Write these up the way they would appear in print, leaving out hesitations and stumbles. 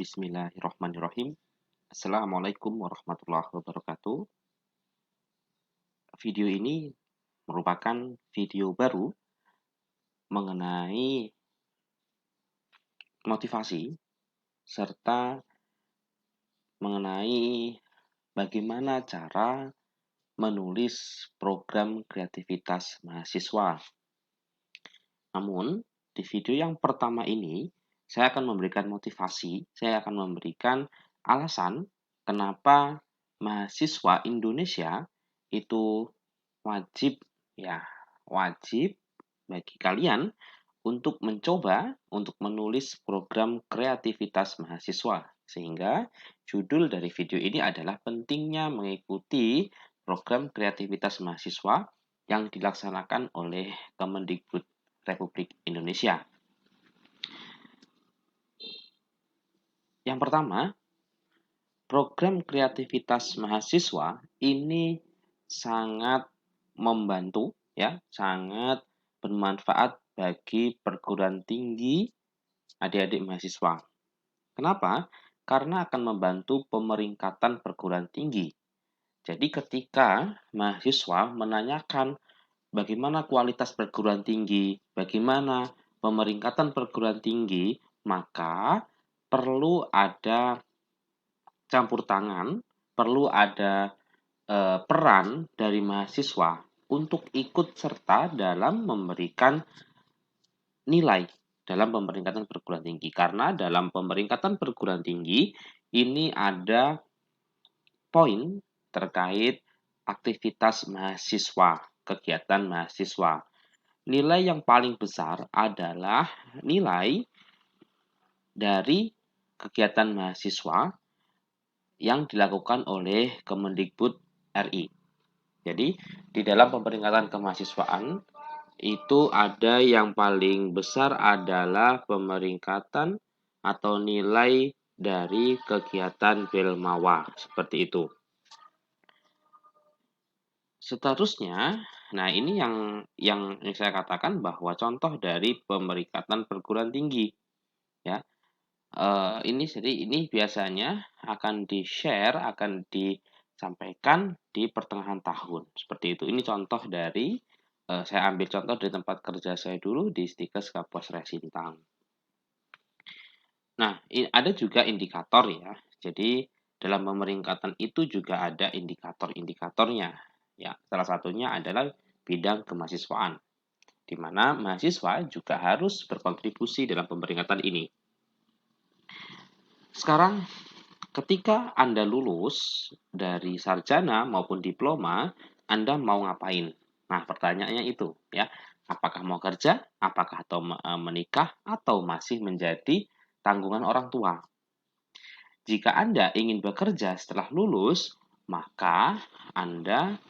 Bismillahirrahmanirrahim. Assalamualaikum warahmatullahi wabarakatuh. Video ini merupakan video baru mengenai motivasi serta mengenai bagaimana cara menulis program kreativitas mahasiswa. Namun, di video yang pertama ini, saya akan memberikan motivasi, saya akan memberikan alasan kenapa mahasiswa Indonesia itu wajib bagi kalian untuk mencoba untuk menulis program kreativitas mahasiswa. Sehingga judul dari video ini adalah pentingnya mengikuti program kreativitas mahasiswa yang dilaksanakan oleh Kemendikbud Republik Indonesia. Yang pertama, program kreativitas mahasiswa ini sangat membantu, sangat bermanfaat bagi perguruan tinggi adik-adik mahasiswa. Kenapa? Karena akan membantu pemeringkatan perguruan tinggi. Jadi ketika mahasiswa menanyakan bagaimana kualitas perguruan tinggi, bagaimana pemeringkatan perguruan tinggi, maka perlu ada campur tangan, perlu ada peran dari mahasiswa untuk ikut serta dalam memberikan nilai dalam pemeringkatan perguruan tinggi. Karena dalam pemeringkatan perguruan tinggi ini ada poin terkait aktivitas mahasiswa, kegiatan mahasiswa. Nilai yang paling besar adalah nilai dari kegiatan mahasiswa yang dilakukan oleh Kemendikbud RI. Jadi, di dalam pemeringkatan kemahasiswaan itu ada yang paling besar adalah pemeringkatan atau nilai dari kegiatan Belmawa, seperti itu. Seterusnya, nah ini yang saya katakan bahwa contoh dari pemeringkatan perguruan tinggi, ya. Ini biasanya akan di-share, akan disampaikan di pertengahan tahun, seperti itu. Ini contoh dari saya ambil contoh dari tempat kerja saya dulu di Stikes Kapuas Resintang. Nah, ada juga indikator ya. Jadi dalam pemeringkatan itu juga ada indikator-indikatornya. Ya, salah satunya adalah bidang kemahasiswaan, di mana mahasiswa juga harus berkontribusi dalam pemeringkatan ini. Sekarang, ketika Anda lulus dari sarjana maupun diploma, Anda mau ngapain? Nah, pertanyaannya itu, ya. Apakah mau kerja, apakah atau menikah, atau masih menjadi tanggungan orang tua? Jika Anda ingin bekerja setelah lulus, maka Anda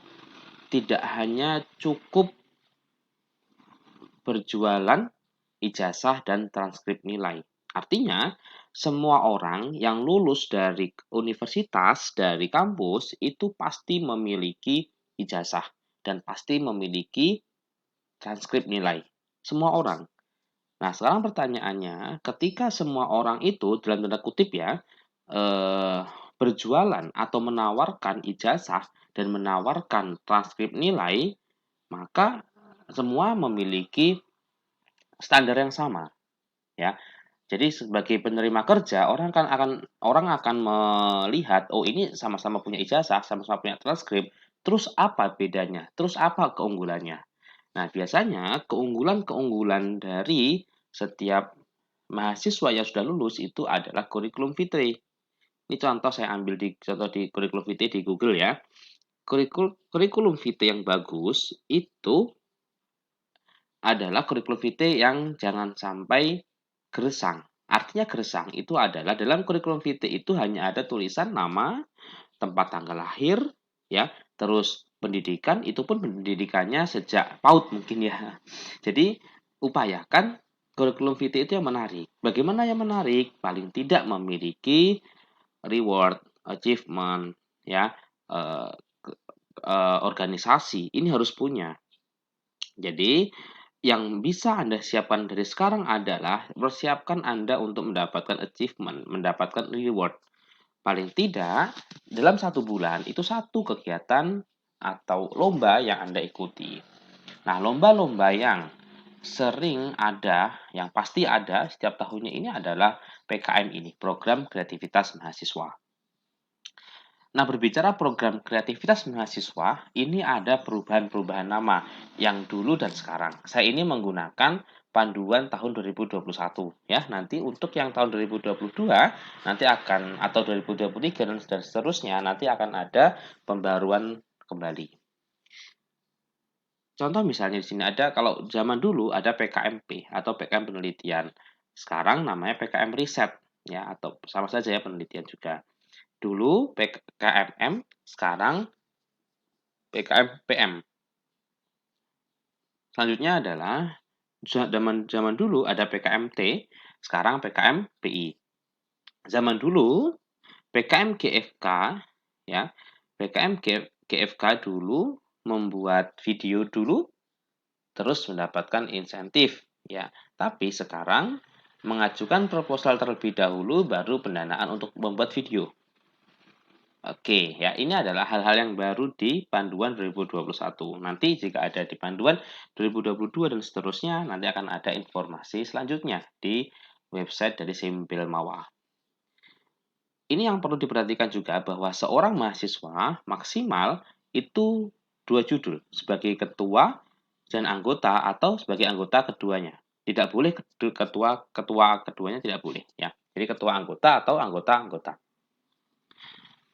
tidak hanya cukup berjualan ijazah dan transkrip nilai. Artinya, semua orang yang lulus dari universitas, dari kampus, itu pasti memiliki ijazah dan pasti memiliki transkrip nilai. Semua orang. Nah, sekarang pertanyaannya, ketika semua orang itu, dalam tanda kutip ya, berjualan atau menawarkan ijazah dan menawarkan transkrip nilai, maka semua memiliki standar yang sama, ya. Jadi sebagai penerima kerja, orang akan melihat, oh ini sama-sama punya ijazah, sama-sama punya transkrip, terus apa bedanya? Terus apa keunggulannya? Nah, biasanya keunggulan-keunggulan dari setiap mahasiswa yang sudah lulus itu adalah kurikulum vitae. Ini contoh saya ambil di kurikulum vitae di Google ya. Kurikulum vitae yang bagus itu adalah kurikulum vitae yang jangan sampai gersang. Artinya gersang itu adalah dalam kurikulum vitae itu hanya ada tulisan nama, tempat tanggal lahir, ya, terus pendidikan, itu pun pendidikannya sejak PAUD mungkin ya. Jadi upayakan kurikulum vitae itu yang menarik. Bagaimana yang menarik? Paling tidak memiliki reward, achievement, ya, organisasi. Ini harus punya. Jadi yang bisa Anda siapkan dari sekarang adalah persiapkan Anda untuk mendapatkan achievement, mendapatkan reward. Paling tidak, dalam 1 bulan itu 1 kegiatan atau lomba yang Anda ikuti. Nah, lomba-lomba yang sering ada, yang pasti ada setiap tahunnya ini adalah PKM ini, Program Kreativitas Mahasiswa. Nah, berbicara program kreativitas mahasiswa, ini ada perubahan-perubahan nama yang dulu dan sekarang. Saya ini menggunakan panduan tahun 2021 ya. Nanti untuk yang tahun 2022 nanti akan atau 2023 dan seterusnya nanti akan ada pembaruan kembali. Contoh misalnya di sini ada kalau zaman dulu ada PKMP atau PKM penelitian. Sekarang namanya PKM riset ya atau sama saja ya penelitian juga. Dulu PKMM, sekarang PKM-PM. Selanjutnya adalah zaman dulu ada PKMT, sekarang PKM-PI. Zaman dulu PKM GFK ya, PKM GFK dulu membuat video dulu terus mendapatkan insentif ya. Tapi sekarang mengajukan proposal terlebih dahulu baru pendanaan untuk membuat video. Oke, ya ini adalah hal-hal yang baru di panduan 2021. Nanti jika ada di panduan 2022 dan seterusnya, nanti akan ada informasi selanjutnya di website dari Simpil Mawar. Ini yang perlu diperhatikan juga bahwa seorang mahasiswa maksimal itu 2 judul sebagai ketua dan anggota atau sebagai anggota keduanya. Tidak boleh ketua keduanya tidak boleh ya. Jadi ketua anggota atau anggota-anggota.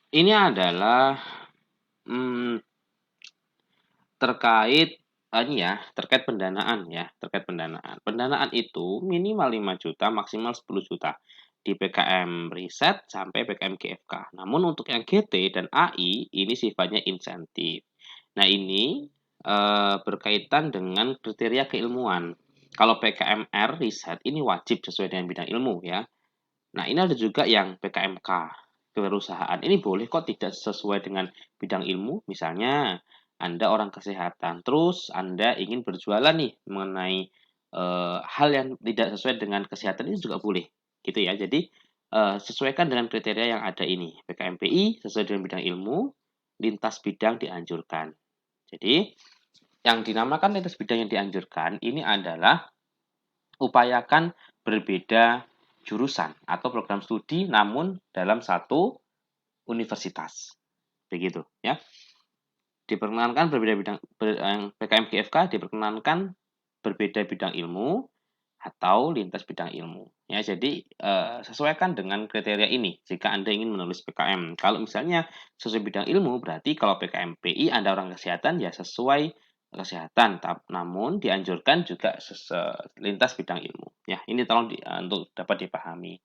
Ini adalah terkait terkait pendanaan ya, terkait pendanaan. Pendanaan itu minimal 5 juta, maksimal 10 juta di PKM riset sampai PKM GFK. Namun untuk yang GT dan AI ini sifatnya insentif. Nah, ini berkaitan dengan kriteria keilmuan. Kalau PKMR riset ini wajib sesuai dengan bidang ilmu ya. Nah, ini ada juga yang PKMK kewirausahaan. Ini boleh kok tidak sesuai dengan bidang ilmu. Misalnya, Anda orang kesehatan, terus Anda ingin berjualan nih mengenai hal yang tidak sesuai dengan kesehatan ini juga boleh, gitu ya. Jadi sesuaikan dengan kriteria yang ada ini. PKMPI sesuai dengan bidang ilmu, lintas bidang dianjurkan. Jadi, yang dinamakan lintas bidang yang dianjurkan ini adalah upayakan berbeda jurusan atau program studi namun dalam satu universitas. Begitu ya. Diperkenankan berbeda bidang PKM GFK diperkenankan berbeda bidang ilmu atau lintas bidang ilmu. Ya, jadi sesuaikan dengan kriteria ini jika Anda ingin menulis PKM. Kalau misalnya sesuai bidang ilmu berarti kalau PKM PI Anda orang kesehatan ya sesuai kesehatan, namun dianjurkan juga lintas bidang ilmu. Ya, ini tolong untuk dapat dipahami.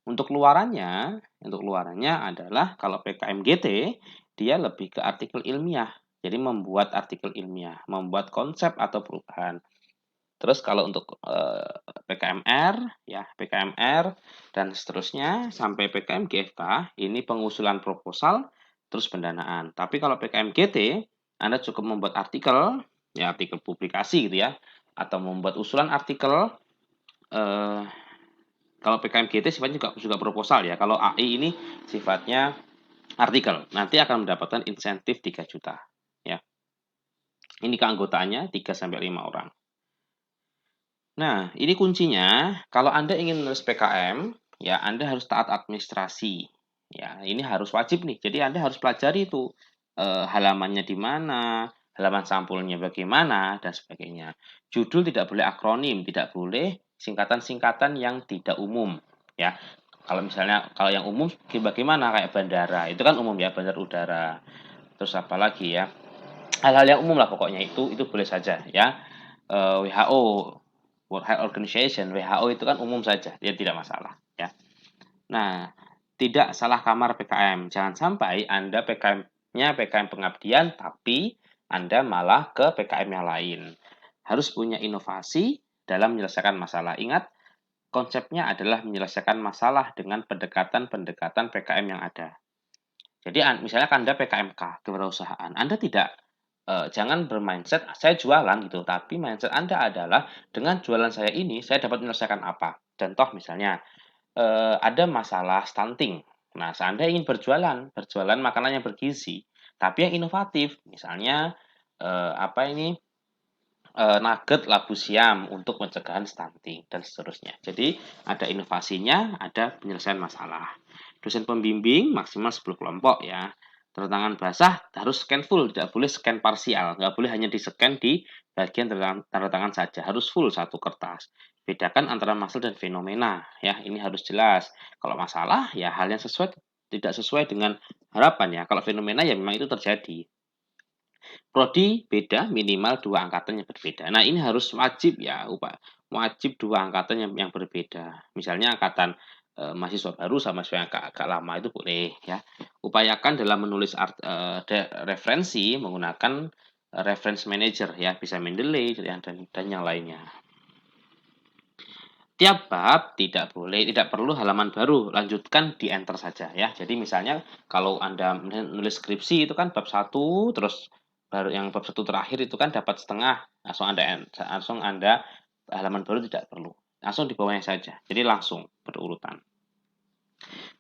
Untuk luarannya adalah kalau PKM GT dia lebih ke artikel ilmiah. Jadi membuat artikel ilmiah, membuat konsep atau perubahan. Terus kalau untuk PKMR, ya PKMR dan seterusnya sampai PKM GFK ini pengusulan proposal terus pendanaan. Tapi kalau PKM GT Anda cukup membuat artikel, ya artikel publikasi gitu ya, atau membuat usulan artikel. Kalau PKM GT sifatnya juga proposal ya. Kalau AI ini sifatnya artikel. Nanti akan mendapatkan insentif 3 juta. Ya. Ini keanggotaannya 3 sampai 5 orang. Nah, ini kuncinya. Kalau Anda ingin menulis PKM, ya Anda harus taat administrasi. Ya, ini harus wajib nih. Jadi Anda harus pelajari itu halamannya di mana, halaman sampulnya bagaimana, dan sebagainya. Judul tidak boleh akronim, tidak boleh singkatan-singkatan yang tidak umum. Ya, kalau misalnya kalau yang umum bagaimana kayak bandara, itu kan umum ya, bandar udara. Terus apa lagi ya? Hal-hal yang umum lah pokoknya itu boleh saja ya. WHO World Health Organization, WHO itu kan umum saja, dia tidak masalah ya. Nah, tidak salah kamar PKM. Jangan sampai Anda PKM-nya PKM pengabdian tapi Anda malah ke PKM yang lain. Harus punya inovasi dalam menyelesaikan masalah. Ingat, konsepnya adalah menyelesaikan masalah dengan pendekatan-pendekatan PKM yang ada. Jadi misalnya Anda PKMK, kewirausahaan, Anda tidak jangan bermindset saya jualan gitu, tapi mindset Anda adalah dengan jualan saya ini saya dapat menyelesaikan apa. Contoh misalnya, ada masalah stunting. Nah, seandainya ingin berjualan makanan yang bergizi, tapi yang inovatif, misalnya, apa ini, nugget labu siam untuk pencegahan stunting dan seterusnya. Jadi ada inovasinya, ada penyelesaian masalah. Dosen pembimbing maksimal 10 kelompok ya. Tanda tangan basah harus scan full, tidak boleh scan parsial, nggak boleh hanya di-scan di bagian tanda tangan saja, harus full satu kertas. Bedakan antara masalah dan fenomena, ya ini harus jelas. Kalau masalah ya hal yang tidak sesuai dengan harapan ya. Kalau fenomena ya memang itu terjadi. Prodi beda minimal 2 angkatan yang berbeda. Nah, ini harus wajib ya, wajib 2 angkatan yang berbeda. Misalnya angkatan, mahasiswa baru sama mahasiswa yang agak lama itu boleh ya. Upayakan dalam menulis referensi menggunakan, reference manager ya, bisa Mendeley dan yang lainnya. Tiap bab tidak perlu halaman baru, lanjutkan di enter saja ya. Jadi misalnya kalau Anda menulis skripsi itu kan bab 1 terus baru yang bab 1 terakhir itu kan dapat setengah, langsung Anda halaman baru tidak perlu. Langsung di bawahnya saja. Jadi langsung berurutan.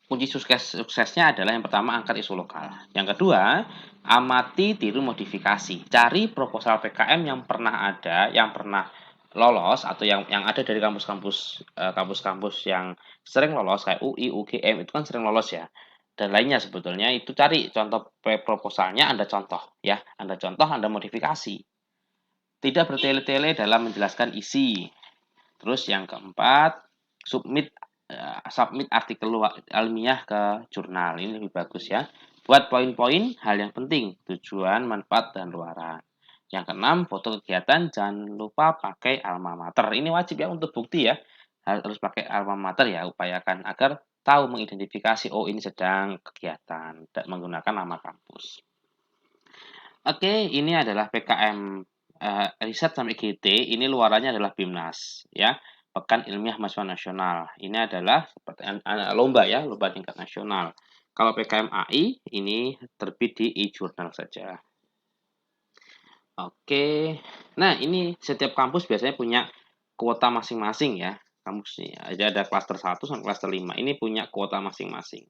Kunci suksesnya adalah yang pertama angkat isu lokal. Yang kedua, amati, tiru, modifikasi. Cari proposal PKM yang pernah ada, yang pernah lolos atau yang ada dari kampus-kampus yang sering lolos kayak UI, UGM itu kan sering lolos ya. Dan lainnya sebetulnya itu cari contoh proposalnya Anda contoh ya. Anda contoh, Anda modifikasi. Tidak bertele-tele dalam menjelaskan isi. Terus yang keempat, submit artikel ilmiah ke jurnal. Ini lebih bagus ya. Buat poin-poin hal yang penting, tujuan, manfaat, dan luaran. Yang keenam, foto kegiatan jangan lupa pakai alma mater. Ini wajib ya untuk bukti ya. Harus pakai alma mater ya, upayakan agar tahu mengidentifikasi oh ini sedang kegiatan dan menggunakan nama kampus. Oke, ini adalah PKM riset sampai GT, ini luarannya adalah BIMNAS ya. Pekan Ilmiah Mahasiswa Nasional. Ini adalah seperti lomba ya, lomba tingkat nasional. Kalau PKM AI ini terbit di e-journal saja. Oke. Nah, ini setiap kampus biasanya punya kuota masing-masing ya. Kampus ini ada klaster 1 sampai klaster 5. Ini punya kuota masing-masing.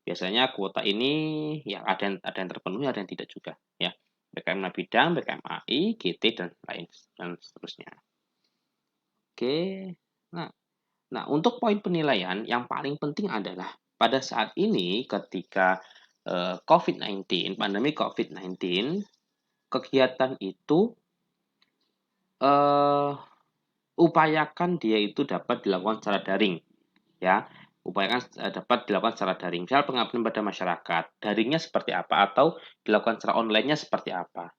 Biasanya kuota ini ya ada yang terpenuhi, ada yang tidak juga ya. PKM bidang, PKM AI, GT dan lain dan seterusnya. Oke. Nah, untuk poin penilaian yang paling penting adalah pada saat ini ketika COVID-19, pandemi COVID-19, kegiatan itu upayakan dia itu dapat dilakukan secara daring, ya. Upayakan dapat dilakukan secara daring. Misal pengabdian pada masyarakat, daringnya seperti apa atau dilakukan secara online-nya seperti apa.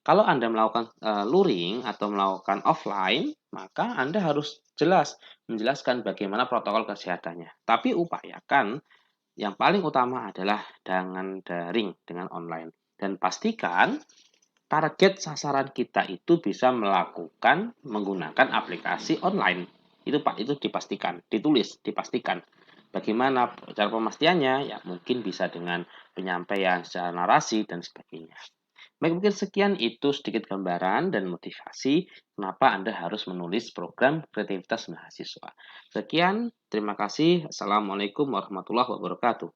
Kalau Anda melakukan luring atau melakukan offline, maka Anda harus jelas menjelaskan bagaimana protokol kesehatannya. Tapi upayakan yang paling utama adalah dengan daring, dengan online. Dan pastikan target sasaran kita itu bisa melakukan menggunakan aplikasi online. Itu Pak, itu dipastikan, ditulis, dipastikan. Bagaimana cara pemastiannya? Ya mungkin bisa dengan penyampaian secara narasi dan sebagainya. Baik, mungkin sekian itu sedikit gambaran dan motivasi kenapa Anda harus menulis program kreativitas mahasiswa. Sekian, terima kasih. Assalamualaikum warahmatullahi wabarakatuh.